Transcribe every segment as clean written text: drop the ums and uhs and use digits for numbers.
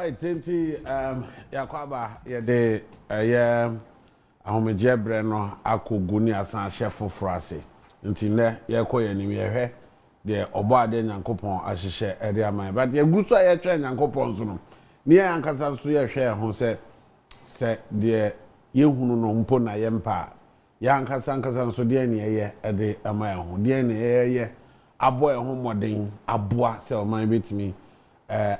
Alright, tenti yakwaba yede ahomeje bre no akogu ni asan chef frase. Nti ne yekọ yanim yehwe de obo ade nyankopon ahyehye ede aman. But ye guso ye twa nyankopon so no. Ni yankasa so yehwe ho se de yehunu no mpo na yempa. Yankasa so de ne ye ede aman ho. De ne ye abo ho moden aboa se oman betimi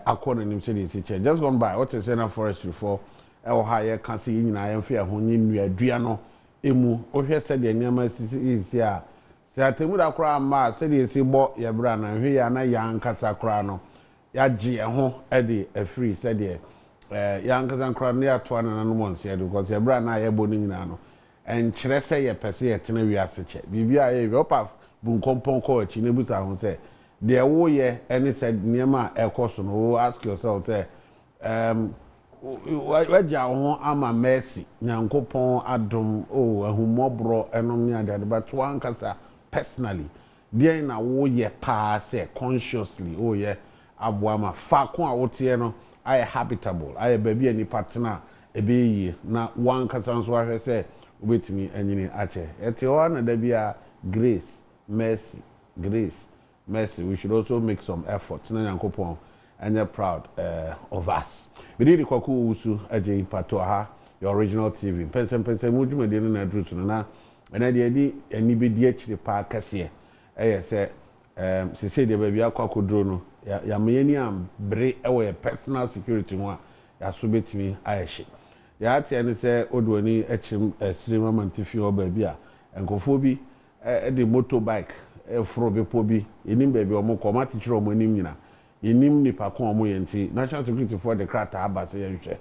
according to the just gone by what is in forest before higher can see in I am fear when you duano emu o hwe said the nyama is here say atemu da kra ma said the si bo ye bra na hwe ya na yan kasa kra no ya gi ho e de afree said the yan kasa kra na ato na no mon say because ye bra na ye bo ni nyina no en kire say ye pese ye tena wi ase che bibia ye opa bu nkompon ko achi ne busa ho say there wo ye any said niema ekoso no ask yourself say waja ho ama mercy nyankopon adom ahumobro enom ni adade but one kasa personally there na wo ye pa say consciously ye aboa ma fa ko a wote no I habitable I baby any partner ebe na one kasa nso ahwe say obetimi anyini ache ete o na da bia grace mercy. We should also make some effort. Nyankopon and you're proud of us. We did the kwaku usu aje patoha your original TV. Mpensenmpensenmu dwumade no na drusu na na de edi ani be di akire pa kase say se de baby akwakodro no ya mayani am bre ewe personal security ho ya so betimi ayehye ya ate ne say odwani achim sirima mantifi o baby a enkofo bi the motorbike fro be pobi enim baby omo koma tichiro omo enim nyina enim nipa ko omo yenti national security for the crata abase yehwe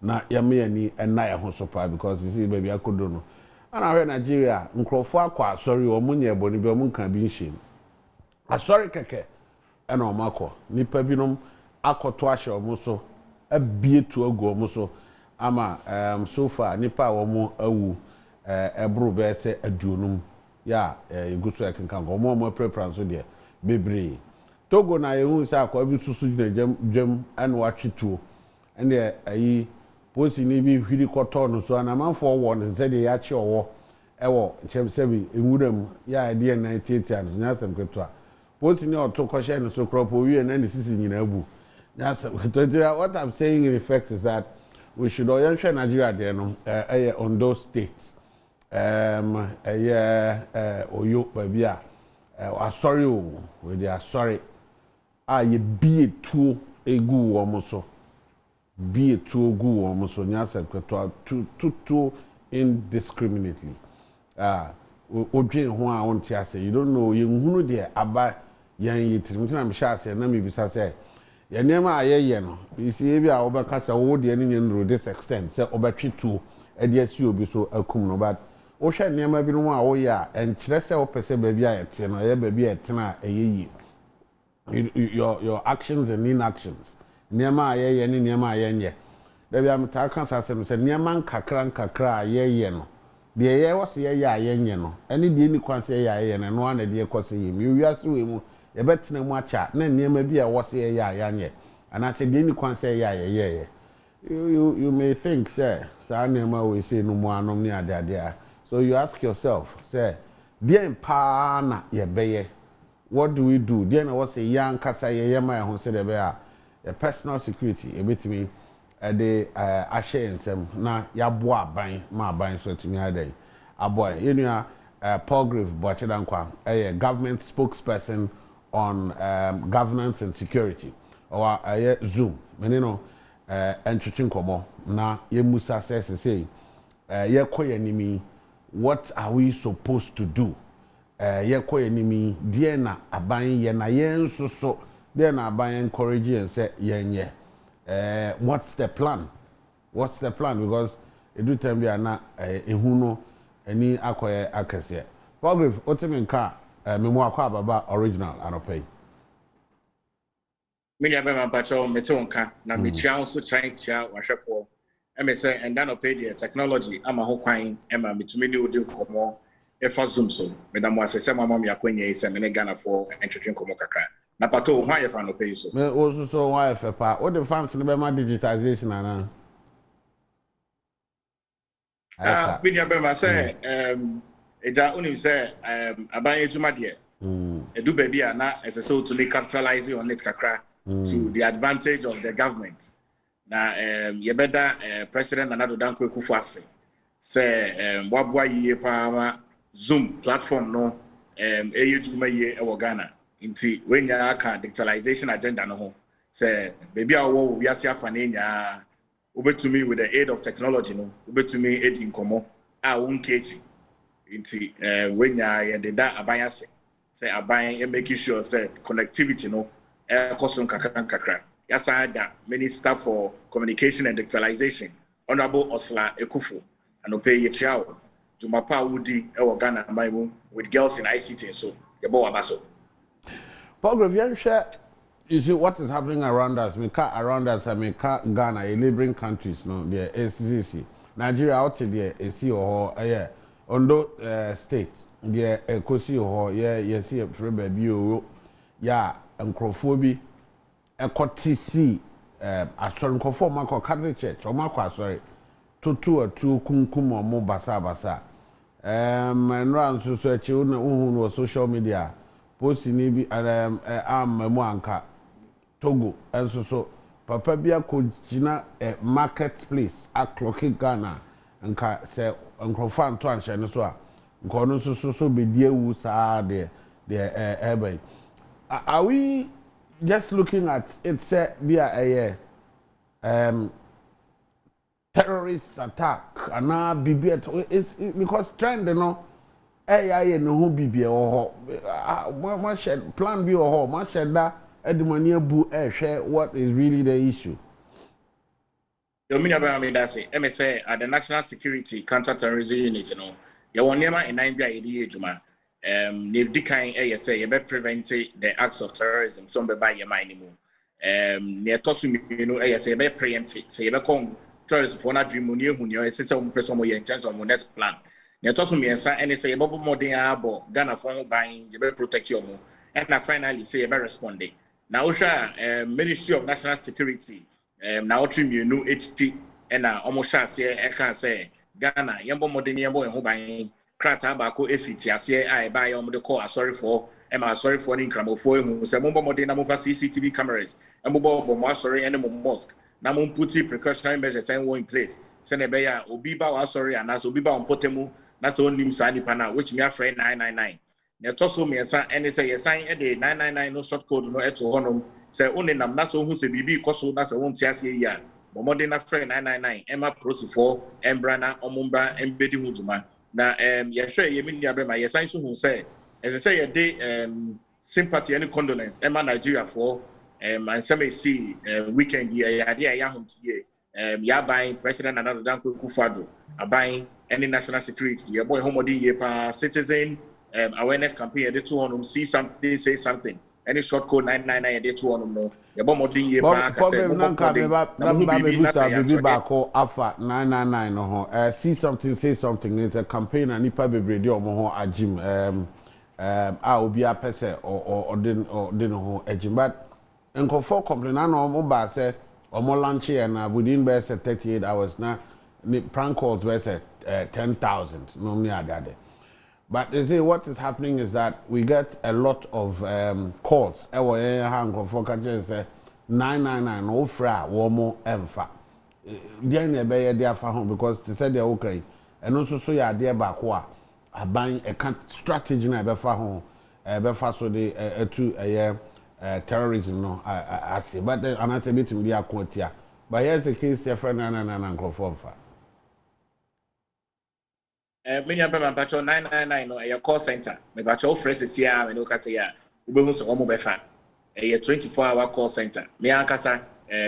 na yame yani ena ye ho so pa because you see baby akodo no ana hwe Nigeria nkrofo akwa asori omo nya eboni bi omo kan bi nhim asori keke ena omo akọ nipa binom akoto ahye omo so abie tu agu omo so ama so far nipa omo awu ebro be se aduonum ya igusu ekenkan go mo preference so de bebre Togo na ehun sa akwa bi susu gina dwam an watwetuo ene ayi posi ni bi hwiri koto no so na manfo wo no se de ya che owo ewo chemsebi enwuram ya de 98 anos nya sam keto posi ni oto kohye no so kropo wie na ne sisi nyina abu nya sam keto what I'm saying in effect is that we should orientate Nigeria there no on those states oyo babia sorry we they are sorry ye be too egu wo so be too gu wo so nya sekreto too indiscriminately odwen ho a won ti ase you don't know ye nhunu de aba yan yitirim tina me sha ase na me bisa se ye nema ayeye no isi e bia obekasa wo de ne nyenro this extent se obetwetu e de asi obi so akum no but o hwe niam bi no a wo ya enkyere se wo pese ba bi a yete no ye ba bi etena eyeyi your actions and inactions niam a ye ne niam a ye da bi am ta kan sa se niam nkakra ye no de ye wo se ye ya ye no ene de ni kwan se ye no no na de ekose ye mi wiase we mu ye betena mu acha na niam bi a wo se ye ya nye ana se de ni kwan se ye you may think say sa niam we say no mu anom ni ade so you ask yourself, say, dear pa na ye beye, what do we do? Dear na what's a young kasa ye my home say the bear, a personal security, a bit me de ashe and some na ya boa buying my buying so to me a day. A boy, you know, Paul Griff Bochedankwa, a government spokesperson on governance and security, or a Zoom, you know, entering komo na ye musa says say, ye koye nimi. What are we supposed to do? Ye ko enemy dear na aban ye na yen so dear na aban encourage and say yen what's the plan? What's the plan? Because it do time be na ehuno any akoye akese. Progress otimenka memo akwa baba original anopay. Me ya be man pacho metonka na me chia so trying chia wahwefo I say, and then pay the technology. I'm a whole kind. I'm a mitumini would come if I zoom so. Madam was a semi mammy acquaintance and Ghana for entertaining Komokaka. Na pato why you fan no pay so. Me also so why if pa what the fans no be ma digitization ana. We near be ma say eja unim say aban ejuma de. Edu baby na as so to capitalize on it kakra to the advantage of the government. Na ye better president Nana Danko Kufuase say wabwa ye pa Zoom platform no ejuma ye e Ghana. Inti when ya ka digitalization agenda no ho say baby awo we asia fanenya obetumi with the aid of technology no obetumi aid inkomo a won kechi inti when ya ye da aban ase say aban making sure say connectivity no koso kakra yasa da minister for communication and digitalization honorable Osla Ekufu and pay ye chiao jumapa wudi e Ghana maimu with girls in ICT so yebo abaso. Paul, you see what is happening around us. We can't around us. I mean, Ghana, a neighboring countries, no, the SCC, Nigeria out there, a see or yeah, Ondo state, yeah, a Kosi or yeah, see a free baby, yeah, and Crophobia, a Cotisi, a certain conform Marco Catholic Church or Marco, sorry, two or two kumkum or more basa. And round to search on social media. Post ni bi mamu anka Togo and so papa bia ko gina marketplace a clock Ghana nka se nkrofo anto anhye ne so a nko no so be die wu saa de ebe are we just looking at it say via a terrorist attack and it's because trend you know AI no ho bibia wo ho ma shed plan bi wo ho ma shed da edumani abu hwe what is really the issue. You mean about me that say MSA at the National Security Counter-Terrorism Unit you know you won nema enan bia yedi ejuma ne dikan say you be prevent the acts of terrorism so be buy your mind mu ne tosu mi no say you be preempt say you be come terrorists for na dream mu ne hu ne say some person mo in terms of next plan. Netosu miensa and say bobo modern abo Ghana for buying you better protect your mo and finally say you better respond. Now Ministry of National Security now trim you new HT and almost say I can say Ghana yambo modern yambo and buying krata bako efiti say I buy the call sorry for sorry for any cramo for who say mobile modern mobile CCTV cameras and mobile sorry and mosque now put precautionary measures and in place send a beya obiba wa sorry and as obiba on potemu that's the only Sani Pana, which me a friend 999. Netoso me and say a sign a day 999 no short code no eto honum. Say only nam that's who say BB Koso that's a won't see ya. But more than a friend 999, Emma Prosi for Embrana, Omumbra, and Bedi Hujuma. Now, yes, sure, you mean Yabema, yes, I who say, as I say, a day sympathy and condolence, Emma Nigeria for and some may see weekend year, idea Yahum Tie, Yabai, President another Danko Kufado, a buying. Any national security, your boy homody citizen awareness campaign, they two on them see something, say something. Any short code 999, they two on them no. Your boy modi ye pa problem nanka baby bako alpha 999 no see something say something it's a campaign and nipa bebre dey omo ho agim a obi apese or den ho agim but nkofo complain na omo ba say omo launch and within be 38 hours na prank calls were 10,000 normally adade. But they say what is happening is that we get a lot of calls. Ewo hang for say 999 no fra womo emfa. There na be ye there for home because they said they okay. And also so ya there back wa aban a strategy na be for home. Be for so the to terrorism no I say but and I say meeting be akotia. But here's the case your friend 999 for many of them are 999 no a call center. Me bacho phrases here me no ka say ya. Ube hu so omo be fa. A 24-hour call center. Me ankasa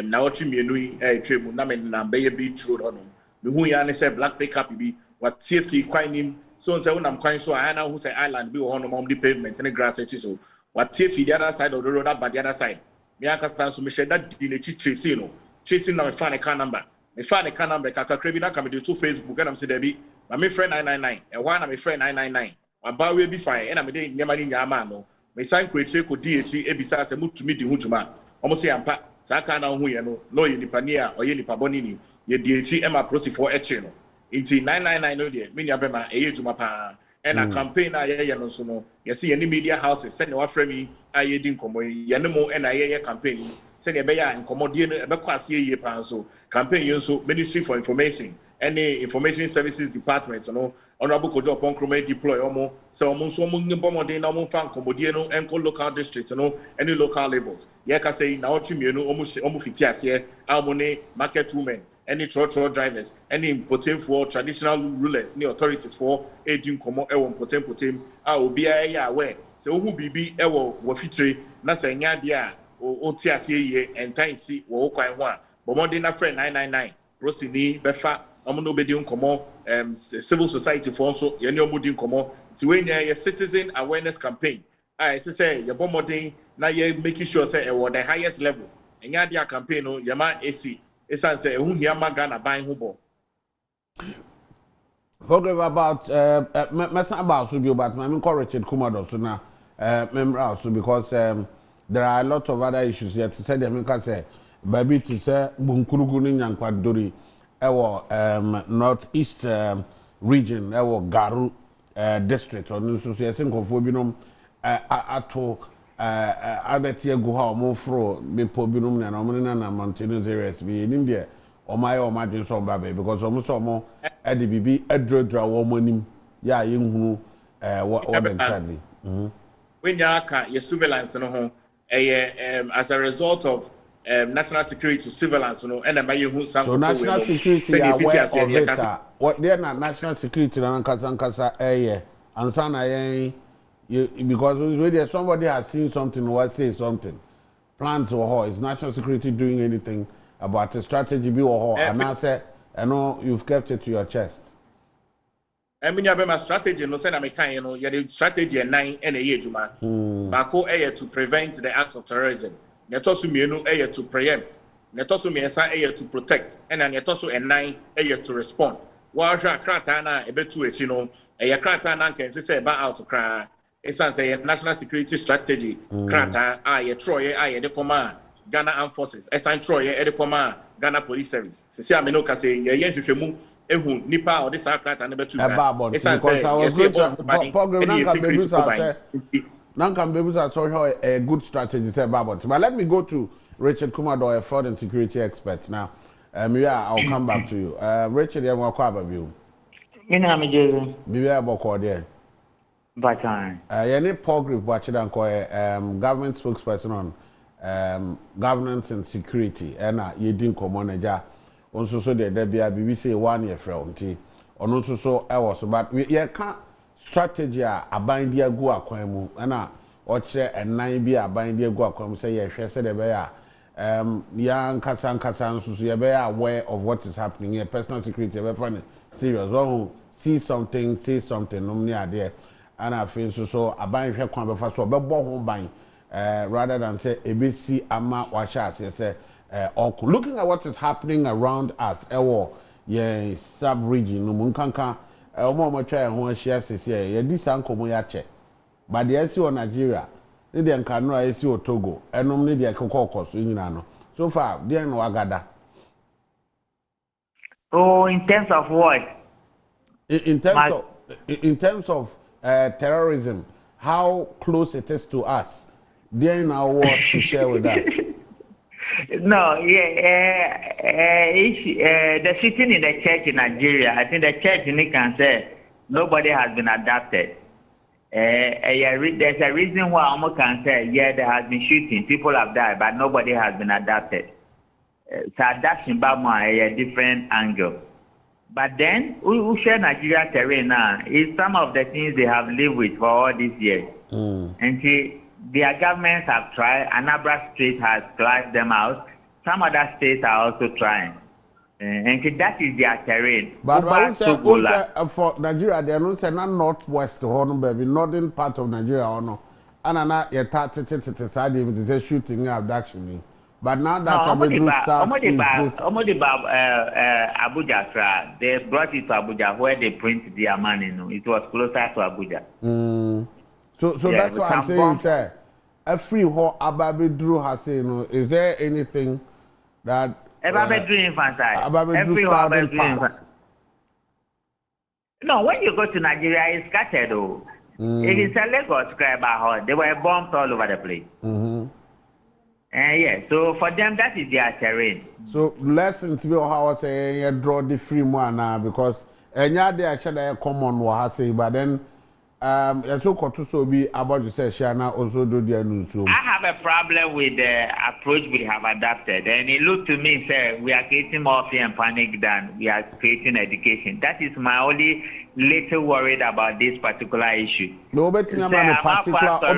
na otri mienu twemu na me na be be road hono. Me hu ya ne say black pickup bi what safety kwan nim so say unam kwan so I na hu say island bi hono mom the pavement and grass it so what safety the other side of the road but the other side. Me ankasa so me share that di ne chasing no. Chasing na me find a car number. Me find a car number kakra bi na ka me do to Facebook and am say there be my friend 999 and one of my friend 999 about will be fine and I'm dey nyama ni nyama no me sign kweche ko DH ebisa se mutumi di ho dwuma omo se ampa saka na ho ye no ye nipa ni a oye nipa boni ni ye DH ema prosifo eche no inti 999 no de me nya bema eye dwuma pa and a campaign na ye no so no ye see any media houses send wa frame yi aye di nkomo ye no mo na ye campaign send ye be ya nkomo die no be kwase ye pa so campaign ye so Ministry for Information any information services departments no honorable kojo ponkrome deploy omo so omo so omo nyimbo modern na omo fan komodie no enko local districts no any local levels ye ka say na otwemienu omo fiti ase amone market women any truck drivers any important for traditional rulers any authorities for edin komo e won potem a obi ya aware so ohu bibi e wo fitire na say nya de a o ti ase ye entan si wo kwan ho a bomodin na friend 999 prosini befa omo no bedi nkomo civil society for also ye ne omo di nkomo ti we nya ye citizen awareness campaign I say ye bomodin na ye making sure say e wo the highest level enya dia campaign no ye ma AC esan say ehun hia magana ban ho bo program about messing about so be about me call Richard Kumado so na member also because there are a lot of other issues here to say them can say baby to say bunkurugu ni nyankwadori ewo northeast region ewo Garu district on so so yesen kofo binom ato abetie go ha omofro bepo binom na omo na mountainous areas bi nim de omaye omadin so babe because omo so omo ade bibi adrodra wo monim ya yenhunu what exactly when ya ka your surveillance no ho as a result of national security surveillance no and am you hu some so national security are aware of it what they na national security na nkasa ansa na yen because when somebody has seen something or say something plans or how is national security doing anything about a strategy be or how and I say I know you've kept it to your chest. I mean, you have a strategy. No, say na me kan you know. You strategy 9 and a year juma. Bako to prevent the acts of terrorism. Netosu mienu to preempt. Netosu miensa to protect. And then netosu 9 to respond. Waja krata na ebetu echino. Krata na can say about out to cry. It's a national security strategy. Krata Troye the command Ghana Armed Forces. Esan Troye the command Ghana Police Service. Sisi ameno kase ye hwehwemu ehu nipa or this krata na betu ba. Because I was going to program Nanka Bebusa saw a good strategy say about. But let me go to Richard Kumado, a fraud and security expert now. I'll come back to you. Richard, you want to call about you? Me na me je. Be able to there. Batan. Any program watching and government spokesperson on governance and security. And you didn't come on a also so there be a BBC 1 year from T. On also so I was but we can't strategy a bind dia go akwemu na oche enan bi a bind dia go akwemu say ye hwe say de be ya ya nkasa nso so ye be aware of what is happening here personal security be funny serious one see something say something no me ade and I feel so aban hwe kwan be fa so be bo ho ban rather than say ebesi ama wa sha say looking at what is happening around us yeah sub region no mun kanka omo twa ho ahia sese ye di sankomo ya che but the esi o Nigeria ne de nka no esi o Togo enom ne de kokoko so nyina no so far there no agada in terms of what in terms of terrorism how close it is to us there now what to share with us. No, the sitting in the church in Nigeria, I think the church in can say nobody has been adapted. There's a reason why Omo can say, there has been shooting, people have died, but nobody has been adapted. So adaptation by a different angle. But then, we share Nigeria terrain now is some of the things they have lived with for all these years. And see, their governments have tried. Anambra State has tried them out. Some other states are also trying. And that is their terrain. But for Nigeria, they are not saying northwest, baby, northern part of Nigeria, or no. And I'm not shooting abduction. But now that Abuja, they brought it to Abuja where they print their money. It was closer to Abuja. So that's why I'm saying, sir, every whole Ababedru has said, is there anything that Ababedru infantile? Ababedru southern part? No, when you go to Nigeria, it's scattered though. If it's a Lagos scribe, they were bombed all over the place. Yeah, so for them that is their terrain. So lessons be how I say you draw the free one now because any day actually common what I say, but then so to be about to say Shana also do the news. I have a problem with the approach we have adapted, and it looked to me say we are creating more fear and panic than we are creating education. That is my only little worried about this particular issue. No, but particular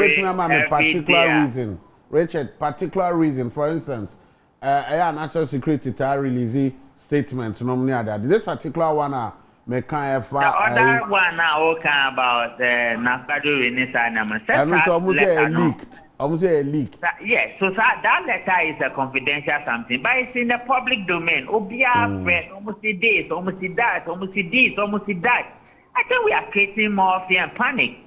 reason. Richard, particular reason, for instance, national security to release statements normally that this particular one may kind of the other one now talking about Nafadu Renaissance. Almost say leaked. Yes, so that letter is a confidential something, but it's in the public domain. Almost this, almost that, almost this, almost that. I think we are creating more fear and panic.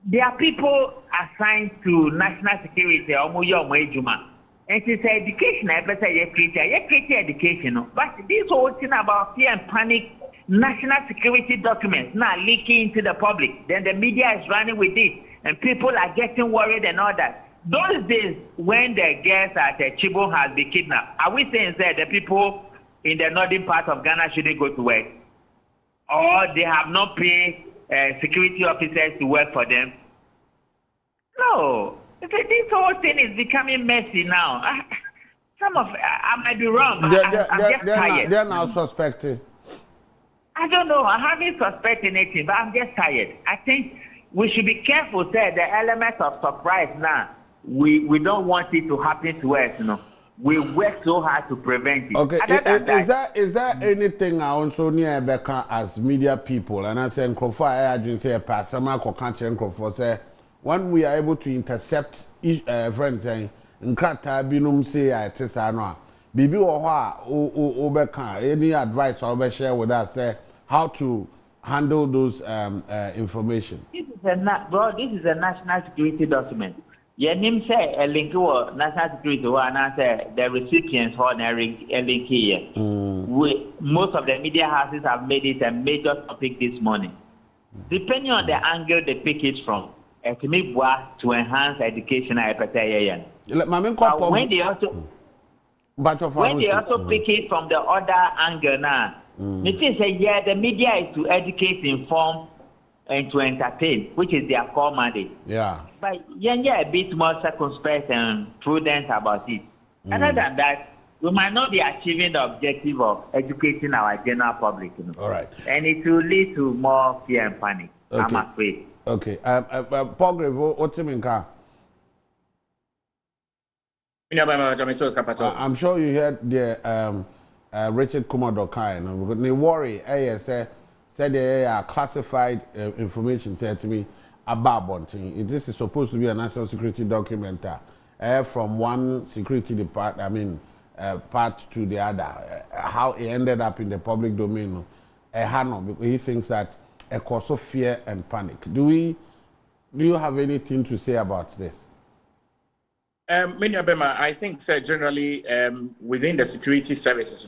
There are people assigned to national security, and it's education. I better you create education. But this whole thing about fear and panic, national security documents now leaking into the public. Then the media is running with it, and people are getting worried and all that. Those days when the girls at Chibok has been kidnapped, are we saying that the people in the northern part of Ghana shouldn't go to work, or they have not paid security officers to work for them? No, this whole thing is becoming messy now. I might be wrong, but I'm just tired. They're now suspecting. I don't know. I haven't suspected anything, but I'm just tired. I think we should be careful. Say the element of surprise now. We don't want it to happen to us. We work so hard to prevent it. Okay, is there anything I also near Becca as media people and I say I just say pass some say when we are able to intercept friends saying nkrata binum say I tesano bibi wo Becca any advice or share with us say how to handle those information. This is a national security document. Yenim say a link to national security and answer the recipients for a link here. Most of the media houses have made it a major topic this morning. Depending on the angle they pick it from, to enhance education, when they also pick it from the other angle now, it is the media is to educate, inform, and to entertain, which is their core mandate. Yeah. But a bit more circumspect and prudent about it. Other than that, we might not be achieving the objective of educating our general public. All right. And it will lead to more fear and panic. Okay. I'm afraid. Okay. Paul Grevo, what's in car? I'm sure you heard the Richard Kumadokai. They worry. Said they are classified information said to me about Bunting. This is supposed to be a national security document from one security department, part to the other. How it ended up in the public domain, because he thinks that a cause of fear and panic. Do you have anything to say about this? I think generally within the security services,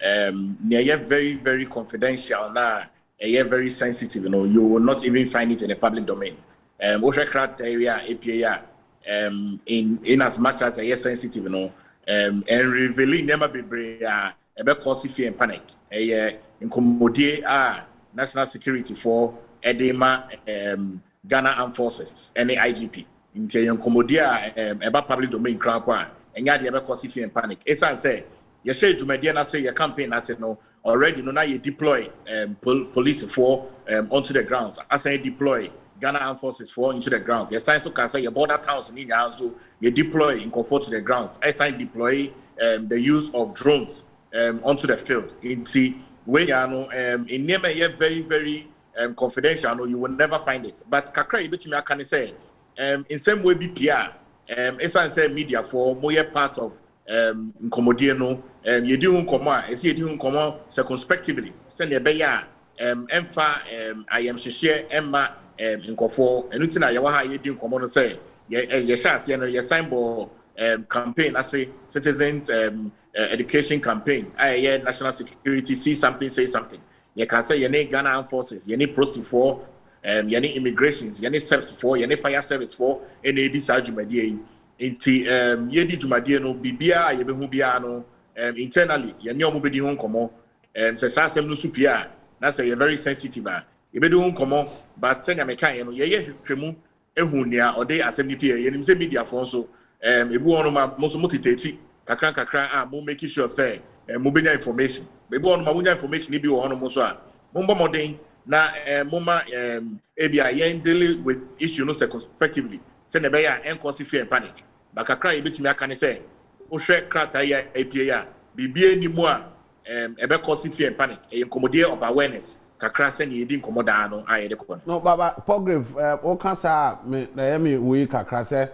very, very confidential now, very sensitive, you will not even find it in the public domain. Area, APA, in as much as sensitive, and revealing never be about cause fear and panic. Incommodate national security for edema, Ghana Armed Forces, and the IGP. Incommodate about public domain crowd, and yet the cause fear and panic. As I say, you say to Mediana say your campaign. I said no already. No, now you deploy police for onto the grounds. I say deploy Ghana Armed Forces for into the grounds. Yes, I so can say your border towns in India, so you deploy in comfort to the grounds. I say deploy the use of drones onto the field. In see where you know in name very very confidential. No, you will never find it. But kakra you between I can say in same way BPR as I say media for more part of Nkomodie no you do nkoma you do nkoma circumspectively send your beya emfa I am share emma nkofo enuti na ye wa ha ye di nkomo no say ye share no ye symbol campaign I say citizens education campaign I national security see something say something you can say you need Ghana Armed Forces you need prosti for you need immigrations you need service for you need fire service for any this adwumadie inti ye di dwumadie no bibia ye be hu bia no internally ye ne omo be di ho nkomo say sasem no supia na say you very sensitive ye be di ho nkomo but senya me kan ye no ye hwehwemu ehu nia ode asem ni pia ye nim say media for so ebu ono ma mo so motitechi kakra mo make sure say mo benya information ebu ono ma munya information ni bi wo ono mo so a mo mbo modern na moma ebia yen deal with issue no circumspectively say na be ya cause fear and panic ba kakra e betimi aka ne say wo hwe krata ya APA ya bibie ni mu a ebe cause fear and panic e incommodate of awareness kakra say ni edi incommodate no ayede ko no baba Pograve o kan sa me na yemi we kakra say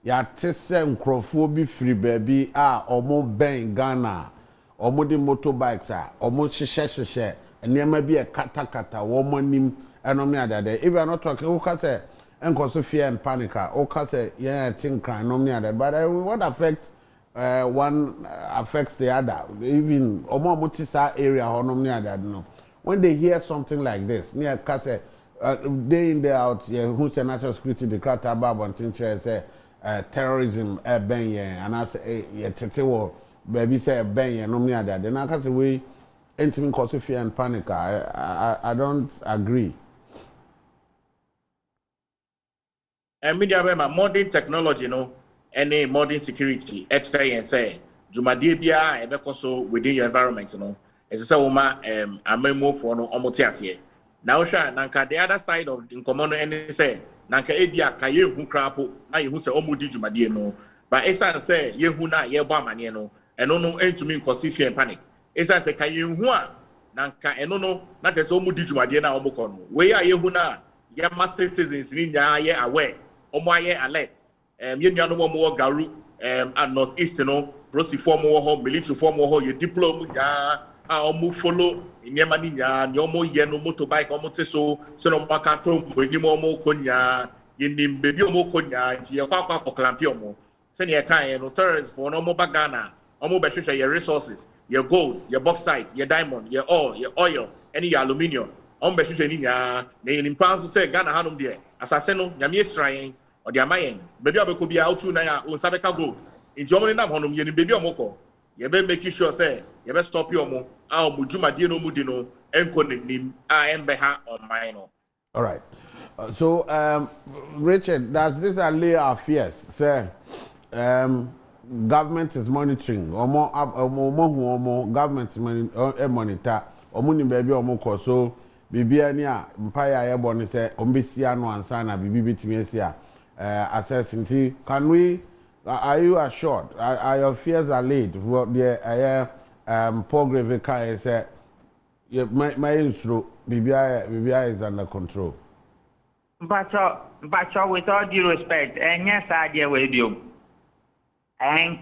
ya tese nkrofo bi free baby a omo ben Ghana omo di motorbikes a omo hyehyehye enema bi e katakata wo manim enom ya dade if you are not talking who can say enkoso fear and panic o can say yeah think crime no me that but what affects one affects the other even omo motisa area honom me that no when they hear something like this near can say day in day out yeah who's the national security the crata baba say terrorism ben yeah and I say yeah tete wo baby say ben yeah no me that then I can say we anything cause fear and panic I don't agree. And media be modern technology no any modern security extra and say jumade bia e be koso within your environment no as say woman amemo for no omote ase now sha nanka the other side of the common any say nanka e bia ka ye hu krapo na ye hu say omodi jumade no but esa say ye hu na ye bo amane no eno no entumi cause fear and panic esa say ka ye hu a nanka eno no na te say omodi jumade na omoko no we ya ye hu na ye master citizens ni nya ye aware omo aye alert ye nuano mo garu and northeast no prosi form ho military form ho ye diploma nya a omo follow nyema ni nya ni omo ye no motorbike omo te so no maka to mo ni mo konya ye nim bebi omo konya ti ye kwa clamp omo se ne kan ye no terrorists for no mo bagana omo be hwehwe ye resources ye gold ye bauxite ye diamond ye oil any aluminium omo be hwehwe ni nya na ye nimpa so se Ghana hanom de asase no nyame strain or the amayen baby abeko bia otu na ya unsabeka go nti omo ni nam honom ye ni baby omoko ye be make sure say ye be stop you omo a omo dwumadie no mu di no enko nim a embe ha on mine no. All right so Richard, does this allay our fears say government is monitoring omo government monitor omo ni baby omoko so bibia ni a mpaya ye boni say ombisia no ansa na bibi bitimi asia assessing can we are you assured are your fears allayed for the Pograve kai say my instru bibia is under control but with all due respect and yes idea we do and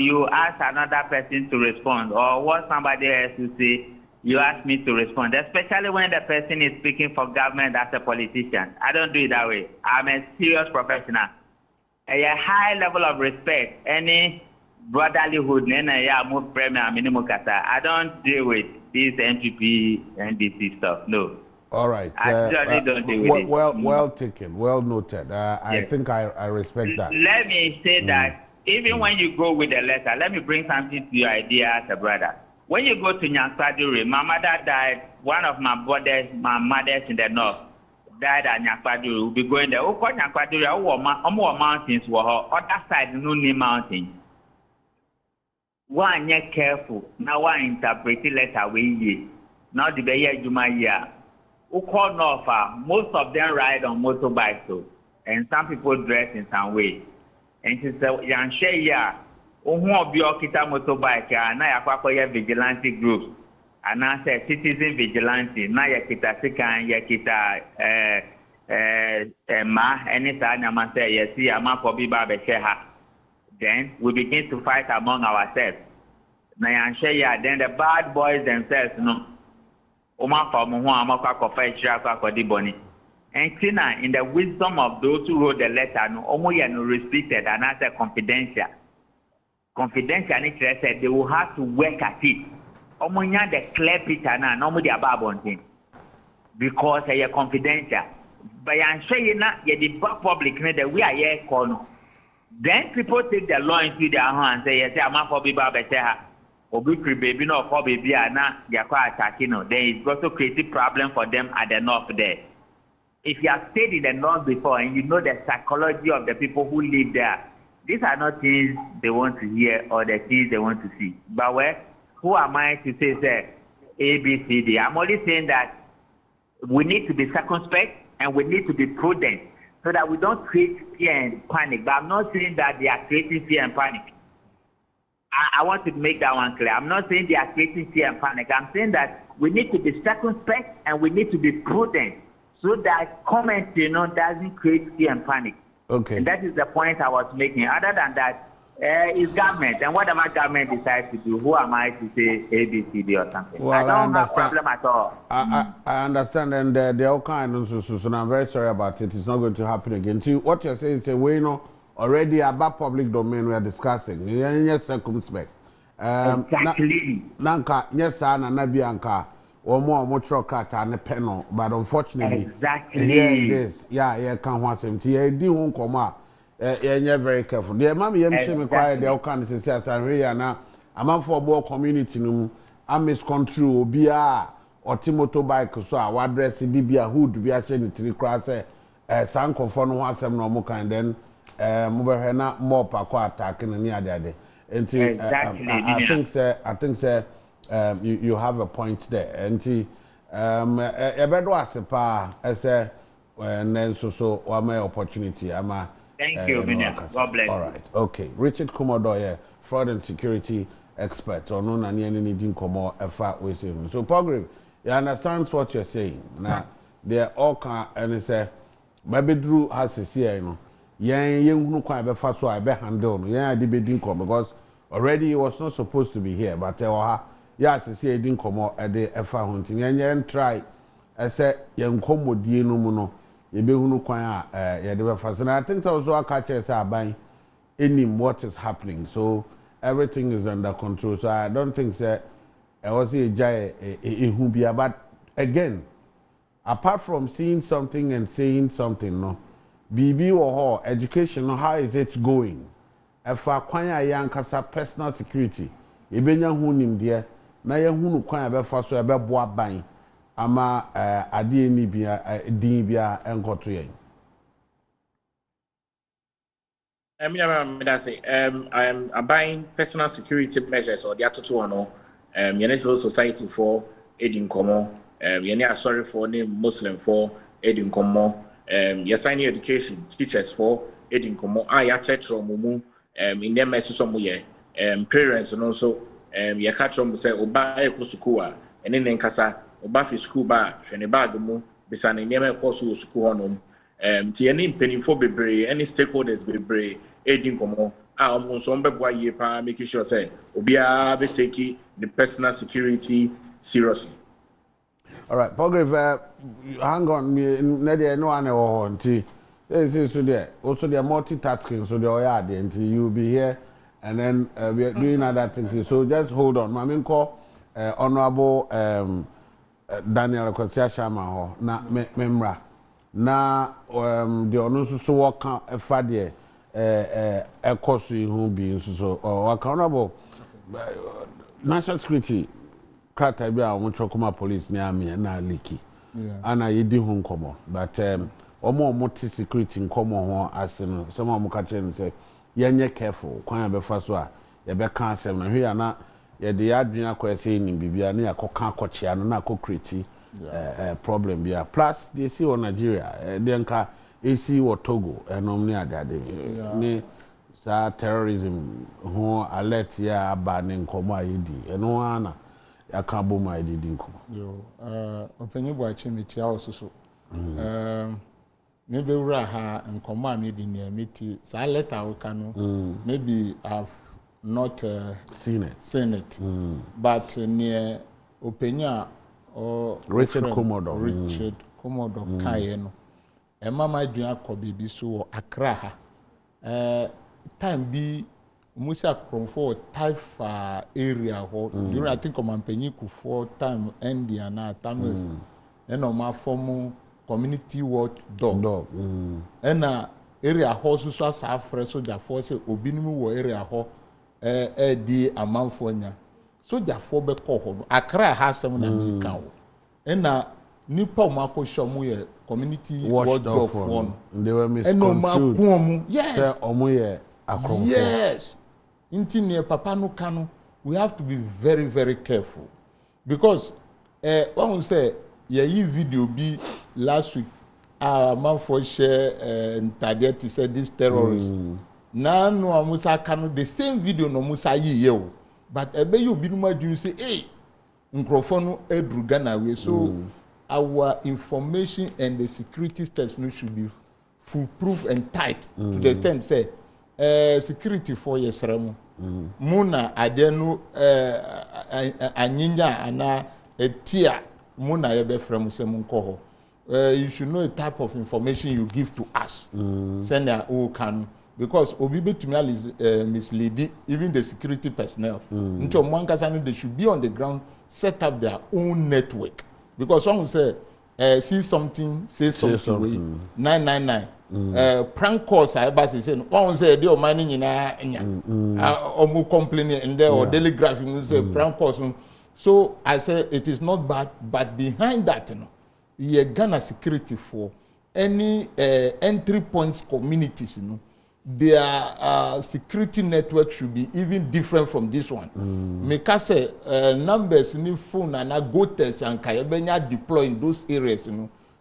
you ask another person to respond or what somebody else to say you ask me to respond, especially when the person is speaking for government as a politician. I don't do it that way. I'm a serious professional. A high level of respect, any brotherlyhood, I don't deal with this NPP and NDC stuff. No. All right. I certainly don't deal with it. Well taken, well noted. I think I respect that. Let me say that even when you go with the letter, let me bring something to your idea as a brother. When you go to Nyakpaduri, my mother died. One of my mothers in the north died at Nyakpaduri. We'll be going there. Oko Nyakpaduri, our mountains were other side, no new mountain. One year careful. Now one interpret letter we now the Bayer Juma year. Oko north, most of them ride on motorbikes, so, and some people dress in some way. And she said, "Yan share Omo bi okita motorbike na yakwakoye vigilante groups and I say citizen vigilante na yakita sikan yakita ma any time man say yes see ama for bi ba be ha then we begin to fight among ourselves Then the bad boys themselves, Oma for Moha, Amaka, Kofa, Boni. And Tina, in the wisdom of those who wrote the letter, Omoya no restricted and as a confidential. Confidential, said they will have to work at it. Omoya the clear picture now, no the above thing. Because they are confidential. But I'm saying that the public, we are here corner. Then people take the law into their hands and say, yes, I'm for Biba Beteha. Or baby, no, for baby, and now they're quite attacking. Then it's also creating problem for them at the north there. If you have stayed in the north before and you know the psychology of the people who live there, these are not things they want to hear or the things they want to see. But who am I to say, A, B, C, D? I'm only saying that we need to be circumspect and we need to be prudent so that we don't create fear and panic. But I'm not saying that they are creating fear and panic. I want to make that one clear. I'm not saying they are creating fear and panic. I'm saying that we need to be circumspect and we need to be prudent so that comment, doesn't create fear and panic. Okay. And that is the point I was making. Other than that, it's government. And whatever government decides to do, who am I to say A, B, C, D or something? Well, I don't have a problem at all. I understand, and they're all kind of so I'm very sorry about it. It's not going to happen again. See, what you're saying is already about public domain we are discussing. Yes, circumspect. Exactly. Nanka, yes, Anna Bianca, or more truck and panel, but unfortunately, exactly. Here it is. Yeah, can't watch him. See, I didn't come out. You're very careful. Dear Mammy, I'm quiet. They'll come to say, now, I'm for more community. I'm miscontrol, BR or Timoto bike, so I address DBA who do be actually to the cross, Sanko for no one, some normal kind, then. Move not more parkour attacking and the other day. I think you have a point there. And a bed was a pa as a and then so one my opportunity. Thank you, God bless. All right, okay. Richard Commodore, fraud and security expert, or no, any needing come more effort with him. So, Pogrim, you understand what you're saying. Now, they're all kind and it's a baby Drew has a say, young quite be fast so I be handle. I did be doing come because already he was not supposed to be here, but yes, I see I didn't come out at the FA hunting. And try. I said, young combo dear no mono, you be who quite fast. And I think also our catchers are buying any what is happening. So everything is under control. So I don't think that I was a giant but again, apart from seeing something and saying something, no. BB or education, how is it going? If I acquire young casa personal security, you be young who him there, na young who quite a first so a bad boy buying. Ama a DBA and got to you. I am buying personal security measures or the other two no. Civil society for aiding common. Sorry for name Muslim for aiding common. Yes, I need education teachers for aiding common. I church mumu in them some way. Parents and also ya catch them say oba eko school and then kasa oba fi school ba hwene bag mu bisane nyema eko school honum ti any penny for bebre any stakeholders bebre aiding common almost on beboa ye pa making sure say obia be take the personal security seriously. All right, Pograve, hang on, Nadia, no one or tea. So there, also they are multitasking, so they are until you'll be here and then we are doing other things. So just hold on. Mamin call Honorable Daniel Kosia Shama, na memra. Na the onusu so work a fadie a course who be so or accountable national security. Krata bi a won police near me na leki ana yedi ho nkomo but omo security nkomo ho ase no some omo ka tell say yenye careful kwan be fa so a ye be kan asem na hwe ya na ye de adwen akwese ni bibia na yakoka akochia no na akokreti problem bia plus they see on Nigeria they nka AC or Togo enom ni adade ni sa terrorism ho alert ya aba ne nkomo ayedi eno ana I can't boom my didn't come. Open watching me also. Maybe Raha and command me in near meeting. So I let our canoe. Maybe I've not Senate. But near opinion or Richard Commodore. Richard Commodore Kayeno. A mama doing a baby so Accra. Time be Musa Cronford Taifa area. You know, I think Mpensenmpensenmu could for time Indiana Tamus and on my former community watch dog. And area horses was afraid so therefore say Obinimu area ho di amanfonya. So therefore be call Accra has some na cow. And nipa mako shomu ye community watchdog phone. They were misconstrued. Yes. Say yes. Inti near papa no kanu. We have to be very, very careful. Because one will say ye video be last week man for share ntade to say this terrorist. Na no amusa kanu the same video no musa ye but ebe you be no do say hey microphone edru Ghana we so our information and the security steps no should be foolproof and tight to the extent say security for yesremu muna adenu anyinya ana etia muna yebe fremu se munko you should know the type of information you give to us send their can because obibe to me is misleading even the security personnel into mwankasa they should be on the ground set up their own network because someone say see something say something way 999 prank calls I ever say one say they money nyina omu complaining and there or daily graphic say prank calls so I say it is not bad but behind that you Ghana security for any entry points communities their security network should be even different from this one. Because say numbers in the phone and go test and kayebenya deploy in those areas,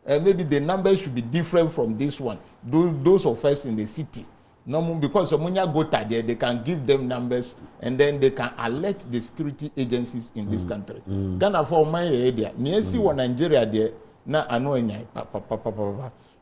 maybe the numbers should be different from this one. Those of us in the city, no, because someone go there, they can give them numbers and then they can alert the security agencies in this country. Ghana for my area, near see one Nigeria there na anonya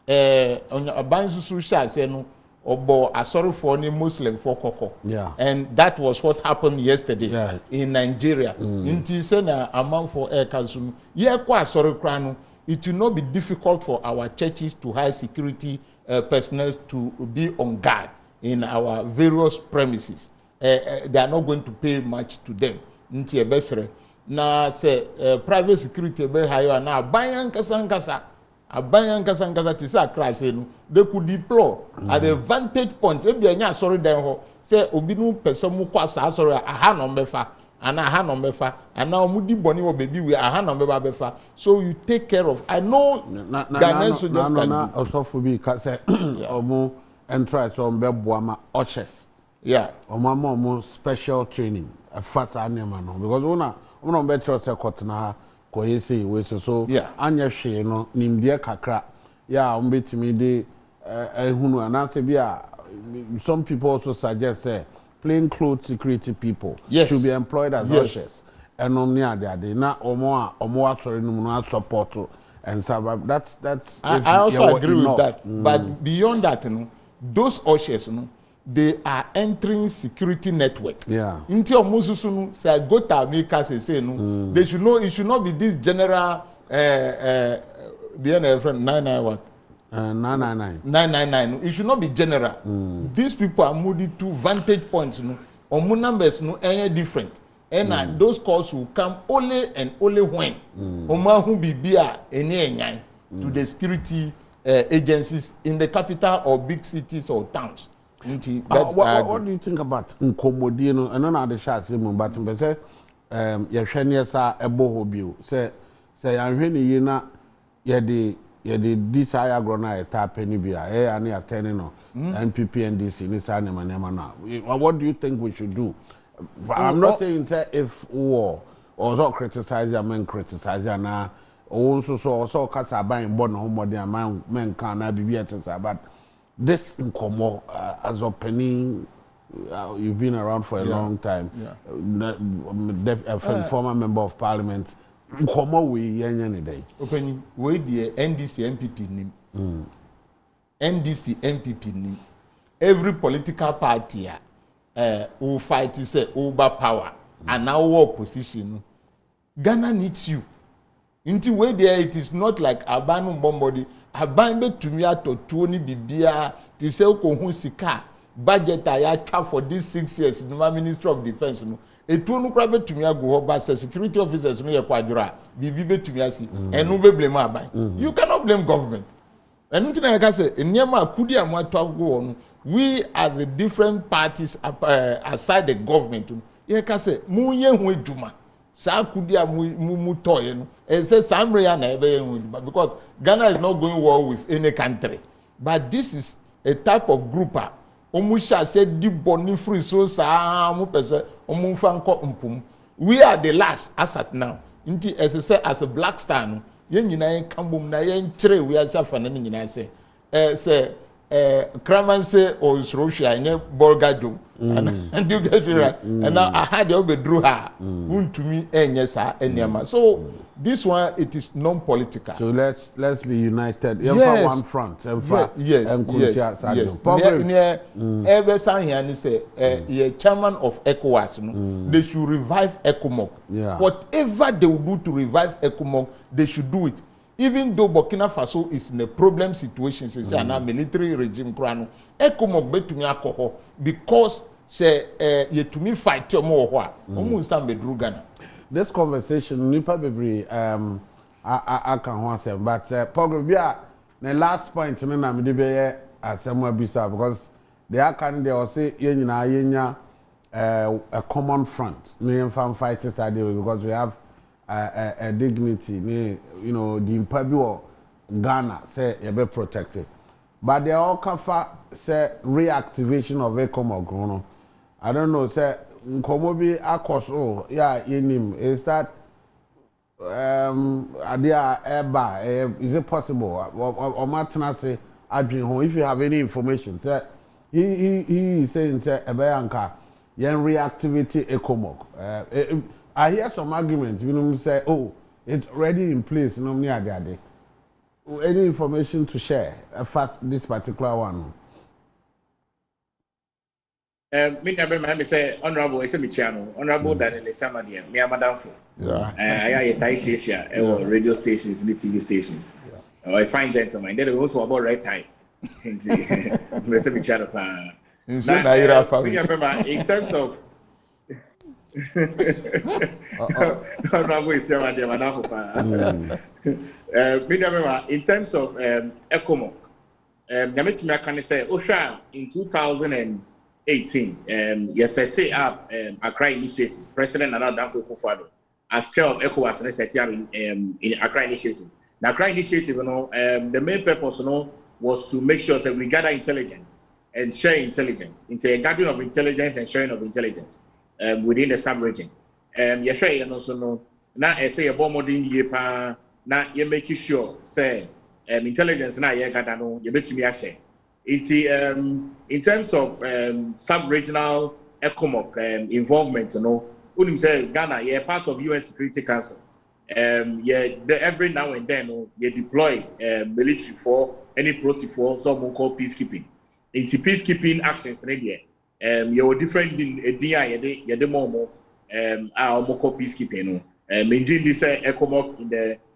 abansu sha say no. Obo sorry for any Muslim for Koko. Yeah. And that was what happened yesterday in Nigeria. Inti sena amount for air council. Yeah, kwa sorry kranu. It will not be difficult for our churches to hire security personnel to be on guard in our various premises. They are not going to pay much to them. Inti ebesre. Na say private security be hire na bayan kasangasa. Abayan kasangasa tisa class they could deploy at the vantage point e bia nya sorry den ho say obi nu person mu kwasa sorry aha no mefa ana aha no mefa ana omudi boni wo baby we aha no meba befa so you take care of I know Ghanaian soldiers can also for be say omo entrance on beboama ushers omo special training fast animal no because una be trust kotna we so anya hwe no nimdie kakra umbetimi de ehunu anase bia some people also suggest say plain clothes security people should be employed as ushers and on near ade na omo asori no no support and so that's I also agree with that but beyond that those ushers they are entering security network. Inti omususu no say go to America say no. They should know it should not be this general the friend 99 what? 999. 999. It should not be general. These people are moving to vantage points omu numbers any different. And those calls will come only and only when omu hu bibia eni to the security agencies in the capital or big cities or towns. What do you think about Nkomodi no and na the shots but say ye hwene sa ebo hobio say anhwene yi na ye de desire agrona eta pani bia ani atene no NPP NDC ni sa nema na what do you think we should do? I'm not saying say if war or so criticize ya men criticize ya na also kasa ban bo no homodi men kan na bibia tsa but this Nkomo as opening you've been around for a long time former member of parliament Nkomo we yenya ni day opening we the NDC MPP nim NDC MPP nim every political party who fight is over power and now opposition. Ghana needs you. Into where there it is not like abanu bombody. Aban to me ato 20 bibia. Ti se ko sika budget I for these 6 years in the Ministry of Defense. No. Etu no kra betumi ago ba security officers no ye kwadura bibi betumi asi enu be blame aban. You cannot blame government. And until I can say enyama akudi amwato ago no, we are the different parties aside the government. You can say mu ye hu adwuma sa akudi mu toye no e say samre ya na ebe ye hu adwuma because Ghana is not going war with any country, but this is a type of group omusha said di boni free so sa mu pese omunfa nko mpum. We are the last as at now. Inti as I say as a black star no ye nyina kambom na ye nkyere we asa fa na nyina say say Kraman say o srohia nye bolgadum and you get it right and now I had you be drew her untumi enye sa eniama. So this one it is non-political. So let's be united. Yes. One front. Yes. Every san here ni say the chairman of ECOWAS no they should revive ECOMOG. Yeah. Whatever they will do to revive ECOMOG, they should do it. Even though Burkina Faso is in a problem situation, since a military regime, ECOMOG betumi alcohol because say yetumi fight more almost Ghana. This conversation, nipa bebre I can answer, but probably the last point na me be asemo bisa because they are kind they will say yenya a common front. Me fan fighters are there because we have a dignity, you know, the imperio Ghana say you be protected. But they all cover say reactivation of ECOMOG. I don't know, say Nkomobi akos yeah yenim is that idea eba is it possible or matna say adwin ho if you have any information say he is saying say ebeyanka yen reactivity ECOMOG. I hear some arguments, you know, say, oh, it's already in place, you know, near the any information to share first this particular one? Me never say honorable is a channel, honorable that in the summer dear, me a madam for. Yeah. I a Taisha radio stations, the TV stations. A fine gentleman. Then also about right time. Mr. Channel. In terms of in terms of ECOMOG, I can say, Osha in 2018, you set up Accra Initiative, President Nana Danko Akufo-Addo, as chair of ECOWAS, and set up in Accra Initiative. The Accra Initiative, you know, the main purpose, you know, was to make sure that we gather intelligence and share intelligence, into a gathering of intelligence and sharing of intelligence. Within the sub-region. You also know, now I say a bomb modern yepa, now you make sure, say, intelligence now you got no, you bet me a share. In terms of sub-regional ECOMOG involvement, you know, when you say Ghana, you're part of UN Security Council. Every now and then, you deploy military for any process for someone called peacekeeping. Into peacekeeping actions, you are different in a DI, you are the more peacekeeping. No, maintain this ECOMOG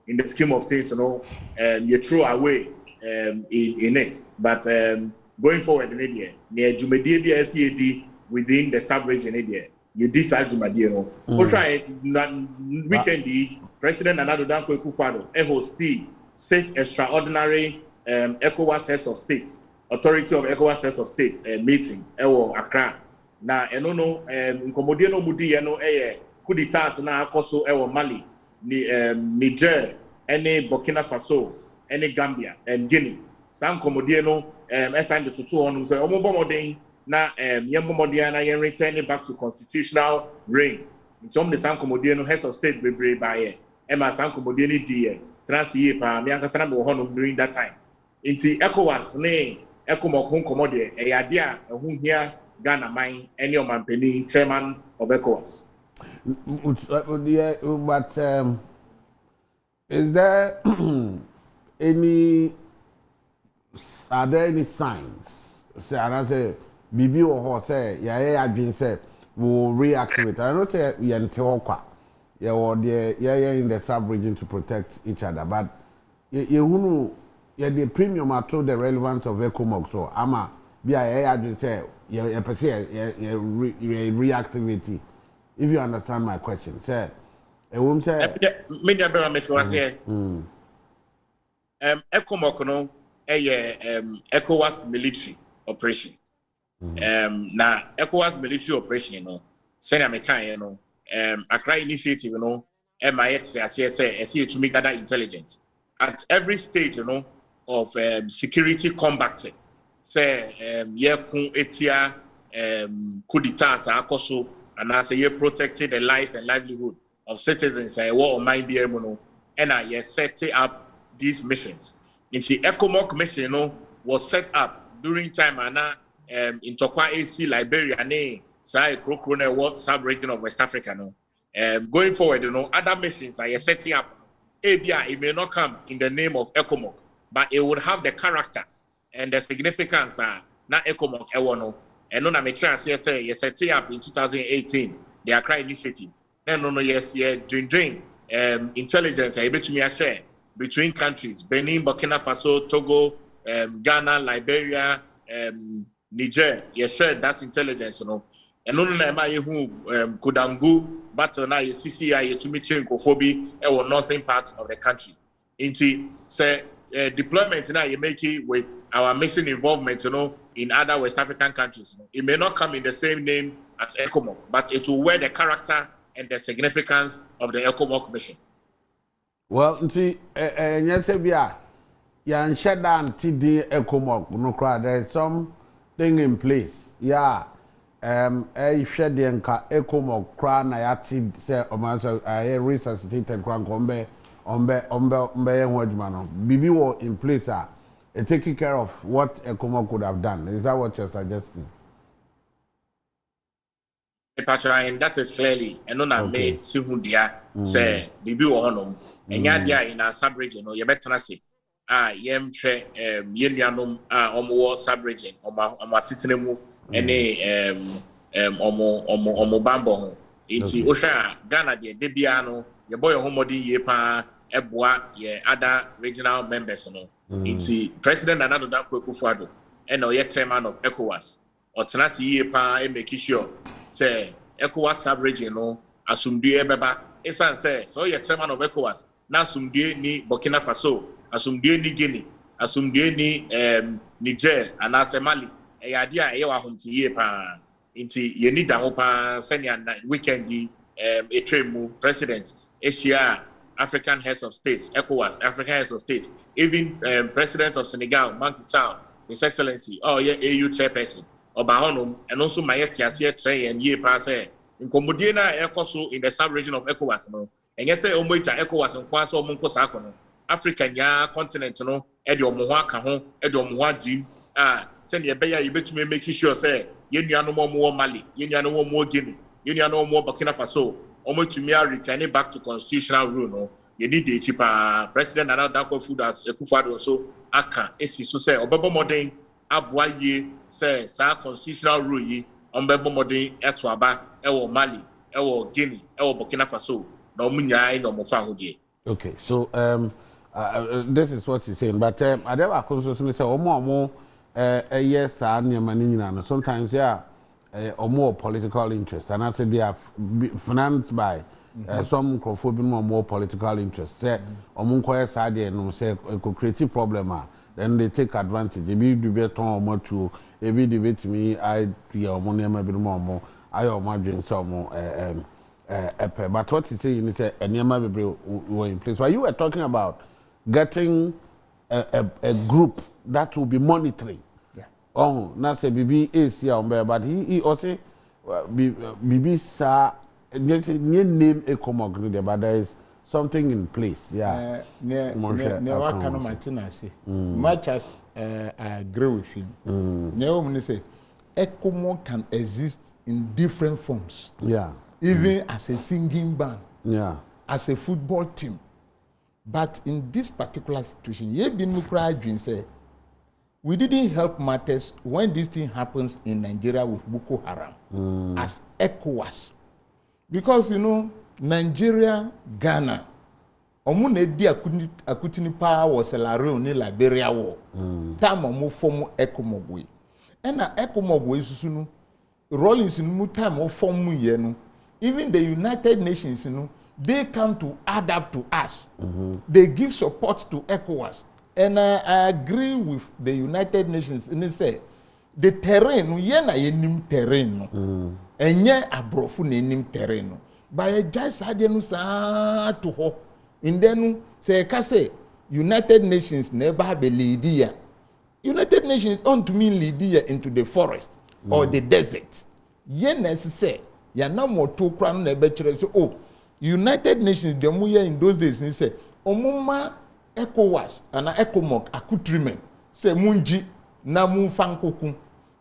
in the scheme of things, you know, you throw away in it. But going forward, near Jumedia within the sub-region, you decide Jumedia. Weekend, President Nana Danko Akufo-Addo hosted 6 extraordinary ECOWAS heads of state. Authority of ECOWAS heads of state meeting Accra. Na no nkomodie no mudi no coup d'etat na akoso Mali, Niger, Burkina Faso, Gambia and Guinea. Some nkomodie no assigned the tutu on say omobomoden na yembomodia na yen returning back to constitutional reign. In some the some nkomodie no heads of state bebre by some nkomodie ni die transye pa me ankasa na me ho no during that time. Inti ECOWAS ne ECOMOG hon commodity a idea who here Ghana mine any of my penny chairman of ECOWAS. But is there are there any signs? Say, and I say bibi wo ho say ya adwin say will reactivate. I know say yente okwa. Yeah, or the in the sub-region to protect each other. But you the premium are told the relevance of ECOMOG. So ama be I just say reactivity. If you understand my question, say a woman say media barometer was here. ECOMOG no ECOWAS military operation. Na ECOWAS military operation, you know, send American, you know. Accra initiative, you know, MIT, as I say, to make gather intelligence at every stage, you know, of security combat. Say, kun etia, kudita sa akoso, and as ye protected the life and livelihood of citizens. What on mind be able, and I set up these missions. In the ECOMOG mission, you know, was set up during time in Tokwa AC, Liberia, Sai Krokone World sub-region of West Africa. No, going forward, you know, other missions are setting up. It may not come in the name of ECOMOG, but it would have the character and the significance. Not ECOMOG, no, and no, make sure say setting up in 2018 the Accra initiative. No, yes, doing intelligence. I bet me a share between countries: Benin, Burkina Faso, Togo, Ghana, Liberia, Niger. Yes, share that's intelligence, you know. And no na you who Kudangu battle na ye CCI to meet Kofobi or northern part of the country. Into say deployment now you make it with our mission involvement, you know, in other West African countries. You know. It may not come in the same name as ECOMOG, but it will wear the character and the significance of the ECOMOG mission. well, see, yes, yan shut down TD ECOMOG, no cry. There is something in place, yeah. Share the enka ECOMOG cry na yati say omanso resuscitated kwan kombe ombe enwajuma bibi wo in place taking care of what ECOMOG could have done. Is that what you're suggesting? And that is clearly and on may see who dia say bibi wo honom enya dia in our sub-region no ye better say yem hwe yenuanom omo sub-region omo Mpensenmpensenmu ene omo bambo ho enti ohwa Ghana de bia no ye boy homodi ye pa eboa ye other regional members no enti President Nana Addo Akufo-Addo ene oye chairman of ECOWAS otenase ye pa e make sure say ECOWAS sub-region no asumdue beba esan say so ye chairman of ECOWAS na asumdue ni Burkina Faso asumdue ni Guinea asumdue ni Niger and Mali idea e wa homti ye pa inti ye ni dan pa senior weekend di etremu president Asia African heads of states ECOWAS African heads of states even president of Senegal Macky Sall His Excellency yeah AU chairperson oba honum and also my tiasie train and ye pa say nkomodie na ekoso in the sub-region of ECOWAS no enye say omo ita ECOWAS nkwa so omo nkosa akono Africa nya continent no e de omo ho aka ho e de omo ho adrim send ye beya you betumi make sure say yenuanom omo Mali yenuanom omo Guinea yenuanom omo Burkina Faso omo tumi return back to constitutional rule no ye need the cheaper President Nana Addo Akufo-Addo so aka esi so say obebo modern aboa ye say sa constitutional rule yi obebo modern eto aba e wo Mali e wo Guinea e wo Burkina Faso na omo nyaa na omo fa ho de. Okay, so this is what he's saying, but adewa konso say omo yes sometimes more political interest and I said they are financed by some more political interest say side no say a creative problem then they take advantage ebi do beton omo to ebi do bet me I omo nema bi more I omo adwen say omo but what he say you say enema be were in place. But you were talking about getting a group that will be monitoring. Yeah. Oh, not say BB is here on there, but he also BB sa name ECOMOG, but there is something in place. Yeah. Much as I agree with him. Say ECOMOG can exist in different forms. Yeah. Even as a singing band. Yeah. As a football team. But in this particular situation, ye been mukra dream say we didn't help matters when this thing happens in Nigeria with Boko Haram as ECOWAS. Because, you know, Nigeria, Ghana, omu na di akutini pa wo Sierra Leone Liberia war. Time omu form ECOMOG. Ena ECOMOG susu no Rollins no time o form ye no. Even the United Nations, you know, they come to add up to us. They give support to ECOWAS. And I agree with the United Nations. And they say, the terrain, ye na ye nim terrain. And ye abrofu ne nim terrain. But I just had no sa to ho. And then, say, kase, United Nations never be leadia. United Nations on to mean leadia into the forest or the desert. Ye necessary. Ya na mo to kra no na be kire say, oh, United Nations dem ye in those days ni say omuma ECOWAS and ECOMOG accoutrement say munji na munfankoku.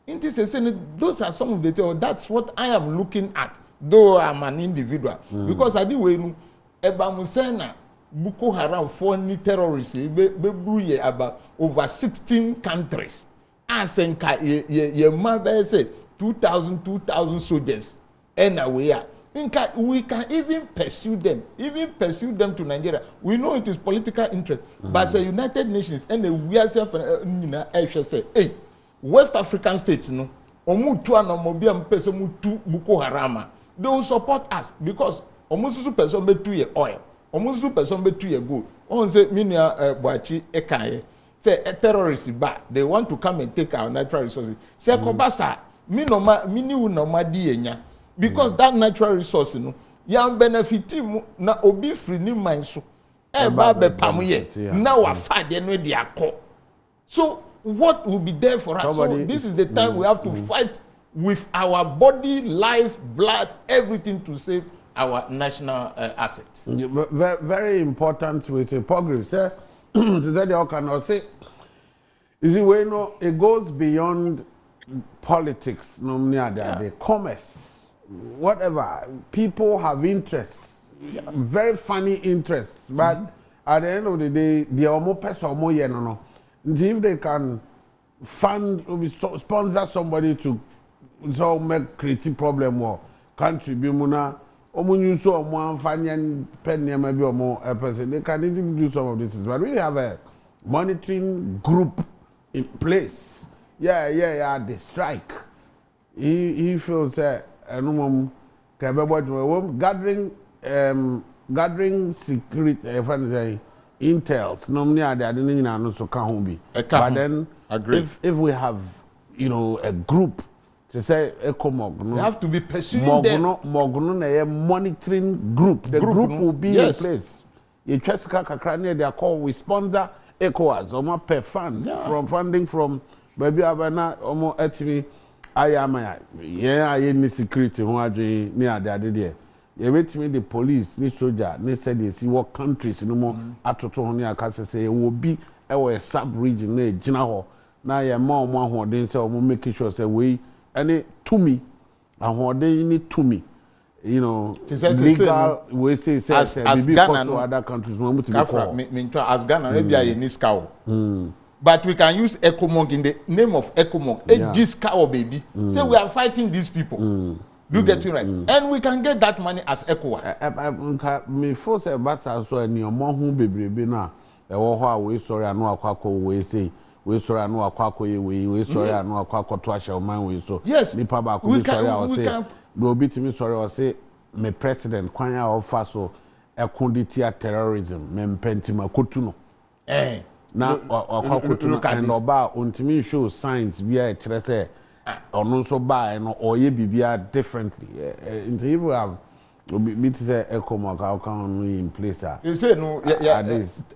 Inti say those are some of the things. That's what I am looking at, though I'm an individual. Because I do we eba musena Boko Haram foreign terrorists be bruye about over 16 countries. Asenka ye mabbe say 2,000 soldiers. And we can even pursue them to Nigeria. We know it is political interest, but the United Nations and the we are say, hey, West African states, no, Boko Haram, they will support us because almost person be 2 year oil, almost person be 2 year gold. On say minia boachi ekaye, say terrorists back. They want to come and take our natural resources. Say kobasa, mini unoma di enya. Because that natural resource, you know, young benefit na obi free ni mind so. Eba be pamuye. Now we fight no dey akọ. So what will be there for us? So this is the time we have to fight with our body, life, blood, everything to save our national assets. Very, very important with a program. Say, to say the cannot say. You see, we know it goes beyond politics. No, the commerce. Whatever, people have interests, very funny interests, but at the end of the day, they are more person more no. If they can fund, sponsor somebody to solve make creative problem or contribute muna, use so more funny penny maybe or more person, they can even do some of this. But we have a monitoring group in place. Yeah, they strike. He feels that. Gathering secret intels normally are there no so can be. But then if we have, you know, a group to say ECOMOG, no, we have to be pursuing them. A monitoring group. The group will be in place. You just they are called we sponsor ECOWAS or per fund from funding from baby Abana or etimi. I am any security who are near the other day. You wait me the police, ni soldier, ni said they see what countries no more at Totonia Casa say will be a sub region near Jinaho. Now your mom one who say or making sure say we any to me and what they need to me. You know, legal we say as Ghana no other countries want to be called. As Ghana maybe I need scout. But we can use ECOMOG in the name of ECOMOG. This cow baby. Say we are fighting these people. Do you get it right? And we can get that money as ECOWAS. Me force a battle so any more who baby na. We sorry I know akwako we say. We sorry I know akwako we sorry I know akwako to asha man we so. Yes. Nipa ba ko sorry I say. No be to me sorry I say me president kwanya offer so ekunditia terrorism Mpensenmpensenmu no. Now, and about untimi show signs we are say or no so by or ye be differently. If we have me to say ECOMOG how can we in place that? You say no,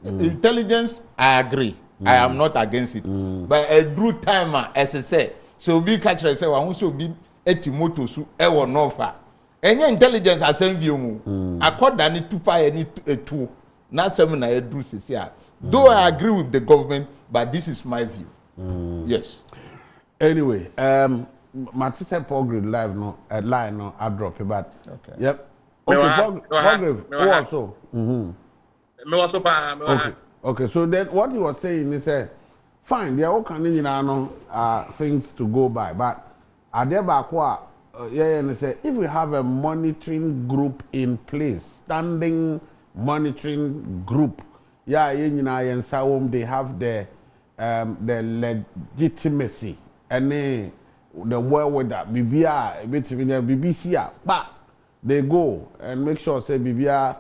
intelligence. I agree. I am not against it. But a good timer, as I say, so be catcher say one so be etimoto su e wo no fa. Any intelligence asem bi mu. According to fire any two. Na sem na e do sisi. Though I agree with the government, but this is my view. Yes. Anyway, Matisse Pogrid live no line no I drop it, but okay. Yep. Okay, Pogrid also. Okay. Okay. So then what you were saying is fine, there all can things to go by, but are there back and say if we have a monitoring group in place, standing monitoring group, they have the legitimacy and the wherewithal, BBC, but they go and make sure say BBA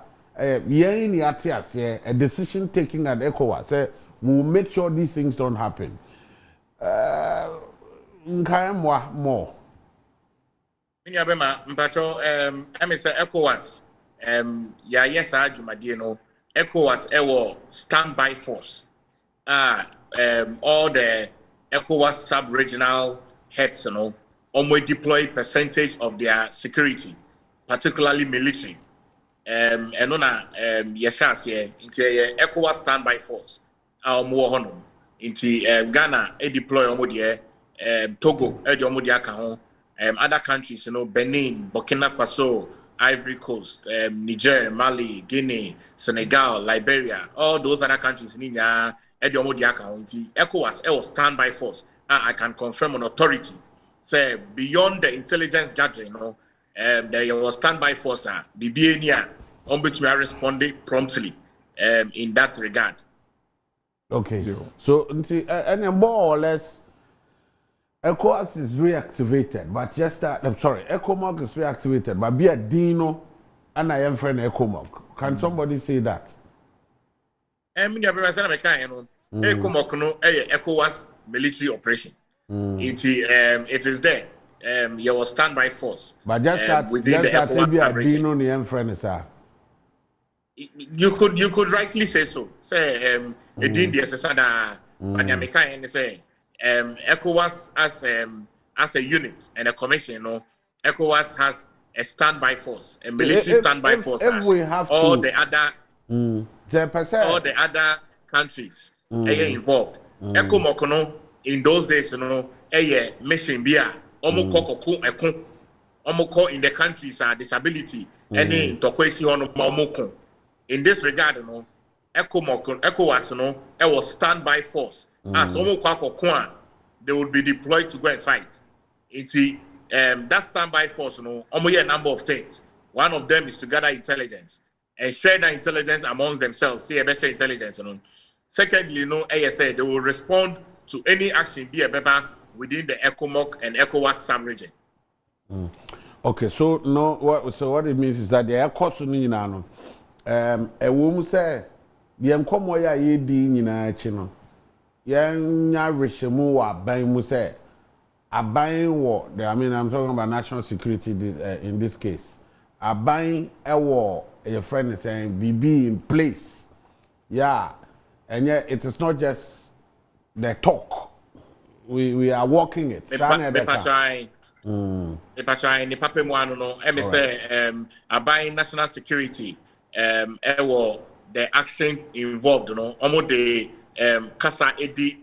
a decision taking at ECOWAS say we'll make sure these things don't happen. More. Mpacho MSA ECOWAS yes adwumadie no ECOWAS standby force all the ECOWAS sub-regional heads deploy percentage of their security, particularly military. And on yeshas into ECOWAS standby force into Ghana deploy Togo other countries, Benin, Burkina Faso, Ivory Coast, Niger, Mali, Guinea, Senegal, Liberia, all those other countries in ECOWAS standby force. I can confirm on authority. Say beyond the intelligence gathering, there was standby force. BBA on which we are responding promptly in that regard. Okay. So and more or less ECOWAS is reactivated, but just I'm sorry, ECOMOG is reactivated, but be a Dino and I am friend ECOMOG. Can somebody say that? ECOWAS military operation. It is there. Your standby force. But just that within the ECOWAS Dino the M friend is you could rightly say so. Say the say ECOWAS as a unit and a commission, ECOWAS has a standby force, a military standby force. If we have all to, the other all the other countries involved. ECOMOG in those days, mission bia omoko in the countries disability any tokwesi omoko. In this regard, ECOWAS was standby force. As they would be deployed to go and fight. That standby force, a number of things. One of them is to gather intelligence and share that intelligence amongst themselves. See a better intelligence. Secondly, ASA, they will respond to any action be a member within the ECOMOG and ECOWAS sub-region. Okay, so what it means is that the ECOWAS a woman say the encomo ya di nyina achi no nya rehemu wa ban mu say aban wo I'm talking about national security in this case aban ewo your friend is saying be in place, yeah, and yet it is not just the talk, we are walking it. Aban national security the action involved, almost the kasa edi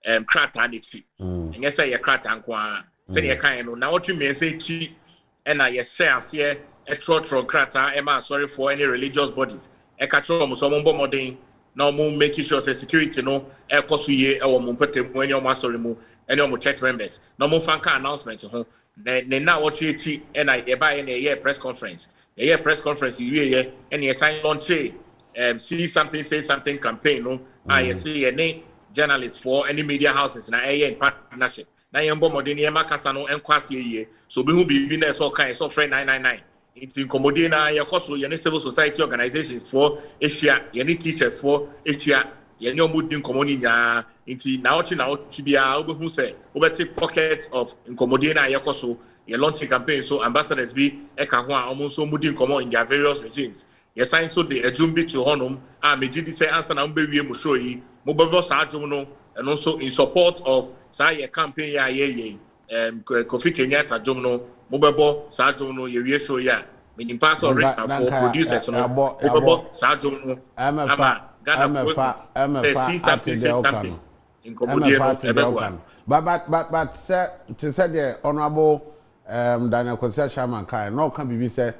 krata nichi. And yes, I krata ankwa. Say you can now what you may say chi and I share here a trotro krata. Emma sorry for any religious bodies. A catro musombo modern. Now making sure security kosuye or mumpete when your master remove any of church members. No more fanka announcement. Now what you chi and I buy in a year press conference. A year press conference and you sign launch see something, say something campaign. I see any journalists for any media houses na in partnership. Na yembo modeni ema kasano enkwasi ye. So be who be business all kinds of friend 999. It's incommodate na yakoso any civil society organizations for Asia, any teachers for Asia, any omudin commoni nya inti na ochi bia obe who say obeti pockets of incommodate na yakoso. Your launching campaign, so ambassadors be Ekahua almost so moving common in their various regimes. Yes, sign so the Ejumbi to Honum, Mejidi say answer number we Mushoi, Mobile Sarjuno, and also in support of Saya campaign, Kofi Kenyatta Jumno, Mobile Sarjuno, Yeshoya, meaning pass or rest for producers, Mobile Sarjuno, Ghana, see something in Commodino, but sir, to say the honorable Daniel Kwesi Shaman Kai, no can be said,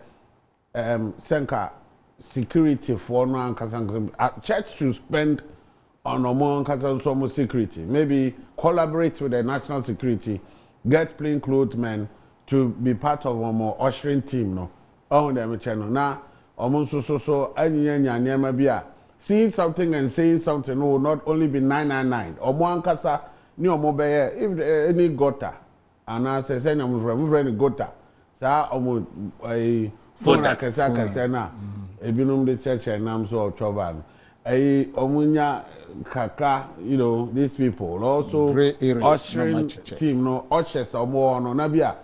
Senka security for no church should spend on among some security. Maybe collaborate with the national security, get plainclothes men to be part of a more ushering team. No, on the channel now. Almost so any seeing something and saying something will not only be 999. Or one kasa ni mobile if any gutter and I say I'm friend gutter. Sa a phone kasa na ebinum the church and I'm so trouble. Omunya kaka, you know, these people also ushering team no ushers or more no nabia.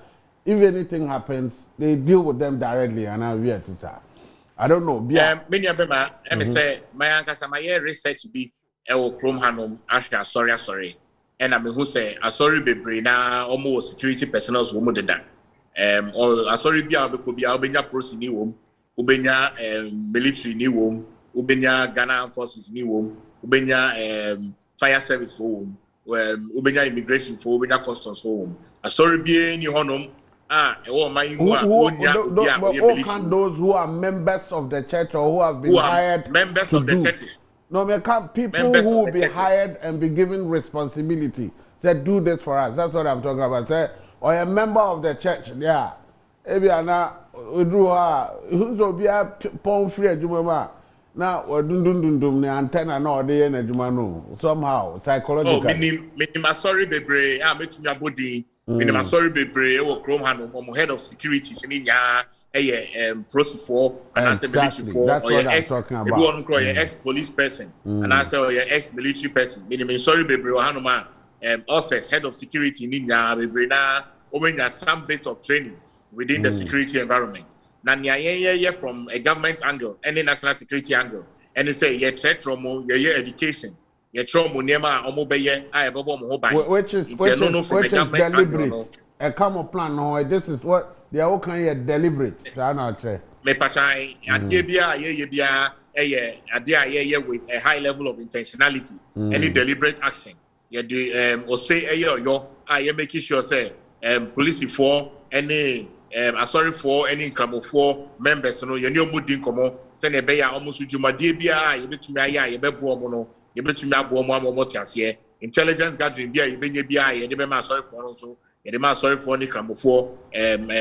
If anything happens, they deal with them directly and I wear to I don't know. Many of them are say my uncle my research be Chrome Hanum Asha sorry. And I mean who say sorry be na almost security personnel woman did that. Or sorry be Albania Pro ni wom, Ubenya military ni wom, Ubenya Ghana forces ni wom, Ubenya fire service for wom, Ubenya immigration for Ubenya customs for wom. Sorry be ni honum. All can those who are members of the church or who have been hired members of the churches. No, we can't people who will be hired and be given responsibility. Say, do this for us. That's what I'm talking about. Say, or a member of the church, yeah. Maybe who's be a pon free jumama. Now, or dum the antenna no day in a jumano. Somehow, psychologically. Minima sorry, bebre. I met me a body. Minima sorry, bebre. Or Chrome Hanum, head of security, Senior, proceed for, and I say military for, or your ex-police person, and I say your ex-military person. Minima sorry, bebre. Or Hanuma, also head of security, Ninya, bebre. Now, when some bit of training within the security environment. Now, from a government angle, any national security angle, and they say, yeah, trauma, yeah, education, yeah, trauma, nema, omobeye, I babo mohobai. Which is deliberate. A common plan, no, this is what they are all kind of deliberate. Me pachai, adebia, yeah, with a high level of intentionality, any deliberate action. Yeah, do or say, yo, I am making sure, say, police for any. Sorry for any incredible for members, you know, your new mooding come on, send a bear almost with Juma Debia, you bet me, you bet Bomono, you bet me up Bomotias here. Intelligence gathering, beer, you be and you be sorry for also, and the sorry for any cramo for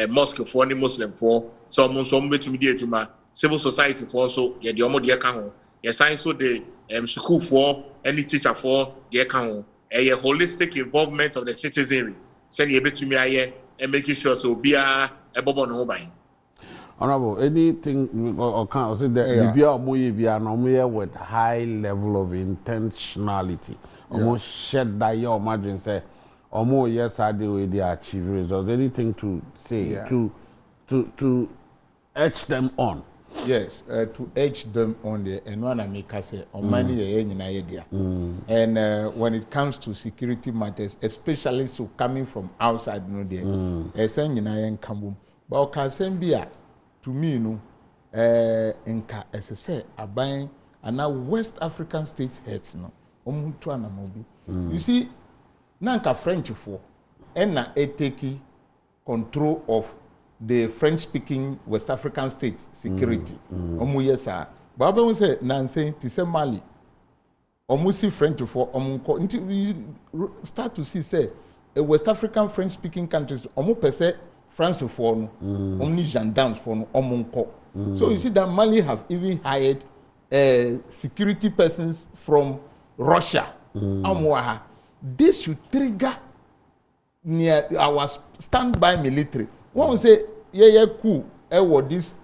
mosque for any Muslim for some bet me dear Juma, civil society for also, yeah, the Omo dear Kaho, yeah, science so the school for any teacher for dear Kaho, a holistic involvement of the citizenry, send you bet to me, and making sure so be a bobo no buying. Honorable, anything or can say that be a with high level of intentionality. Almost shed that your margin say, or more yes, I do with the achieve results. Anything to say to edge them on. Yes, to edge them on the and one I make say on money idea. And when it comes to security matters, especially so coming from outside, no there, a saying in I come but can send be to me, no, as I say, a buying and now West African state heads no, Omutuana mobi. You see, Nanka French for and na take control of the French-speaking West African state security. Omu yesa. Baba we say Nancy to say Mali. Omu see French for omu until we start to see say a West African French-speaking countries omu per se France for no, only gendarmes for no omu. So you see that Mali have even hired security persons from Russia. This should trigger near our standby military. One say, coup, these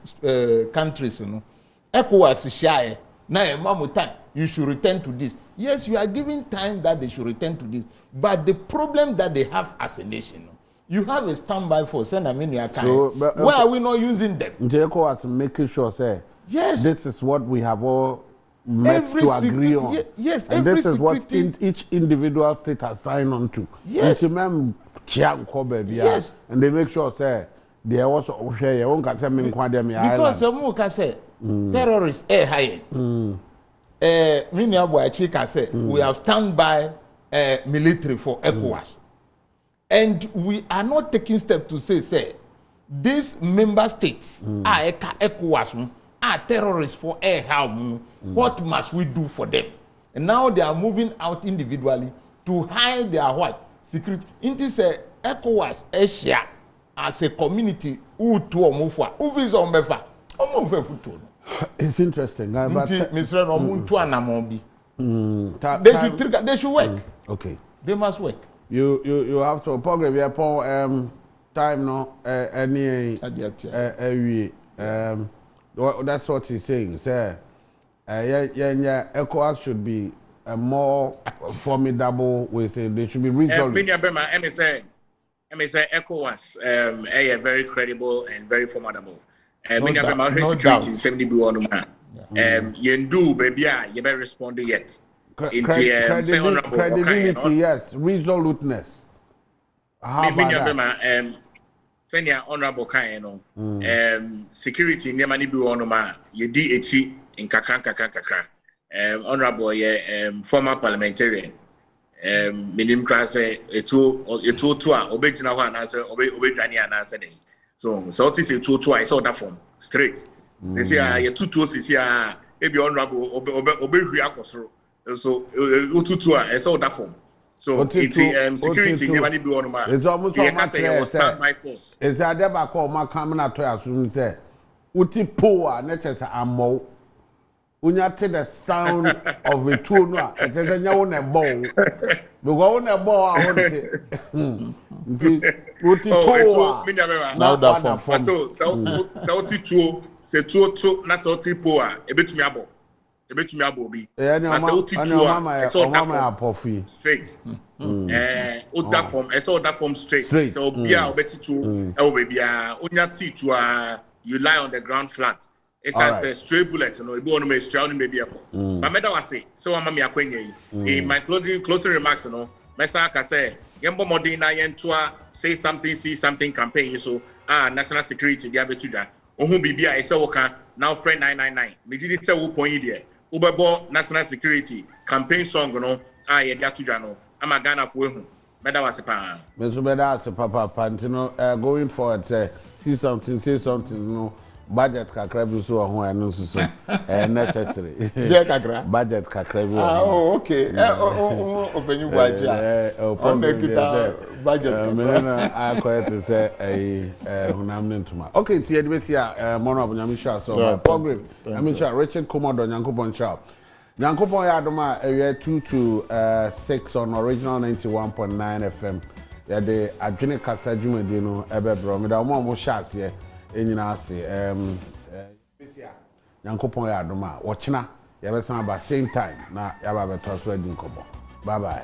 countries, you know, ECOWAS share. Now, time, you should return to this. Yes, you are giving time that they should return to this. But the problem that they have as a nation, you have a standby force, so, why are we not using them? ECOWAS making sure, say, yes, this is what we have all met to agree on. Yes, and this is what each individual state has signed on to. Yes. Yes. And they make sure say they also share your own because some can say terrorists hired. We have standby military for ECOWAS. And we are not taking steps to say these member states are ECOWAS are terrorists for what must we do for them? And now they are moving out individually to hide their what? Security. It is a ECOWAS Asia as a community who to omufa. Who is omufa? Omufa futu. It's interesting. But Mr. Omuntu anamobi. They should work. Okay. They must work. You have to program time no any that's what he's saying. Say ECOWAS should be a more formidable way. Say they should be resolved. I say ECOWAS a very credible and very formidable. No doubt. Yendu baby you better respond yet. Credibility, yes. Resoluteness. How about that? Senior honorable kind, security near many be on ma ye DHE in kakra. Honorable former parliamentarian. Minim class a two obejina one answer obejani and answer. So it is a two I saw that from straight. They say ye two see maybe honorable obehri so I saw that from. So security never need be on ma. It's almost so much standby force. It's a deba call my camera to assume say uti poa neches amo. Unya te the sound of a tool no it is nya won a ball. Because on a ball I want it. Uti poa. Now that from. So uti two se two na so uti poa e betumi abo. Ebetumi abobi I saw that straight that form straight so bia obeti to baby onya t2 you lie on the ground flat it's as a stray bullet no ebi onu me stray onu baby but meda wase so ama me akwenye in my closing remarks no mesa ka say yembo modern na yentoa say something see something campaign so national security dia betuda ohun bibia e say woka now friend 999 me did say wo point there Ubebo national security campaign song no ye dia tudwa no ama Ghana fo ehu meda wase pa me so meda wase papa pantino going forward say say something no budget kakra bi so ho eno so necessary there kakra budget kakra bi okay open budget on the budget me na akoye to say hunam ntuma okay ti e dey see mono abonyam sha so program I mean Richard Komodo Nyankopon sha Nyankopon ya adoma 2 to 6 on original 91.9 FM ya de adwene kasa dwumadi no ebebro me da mo sha se enyina ase besia Nyankopon ya adoma wo chena ya be san ba same time na ya ba beto so adi nkobo bye bye.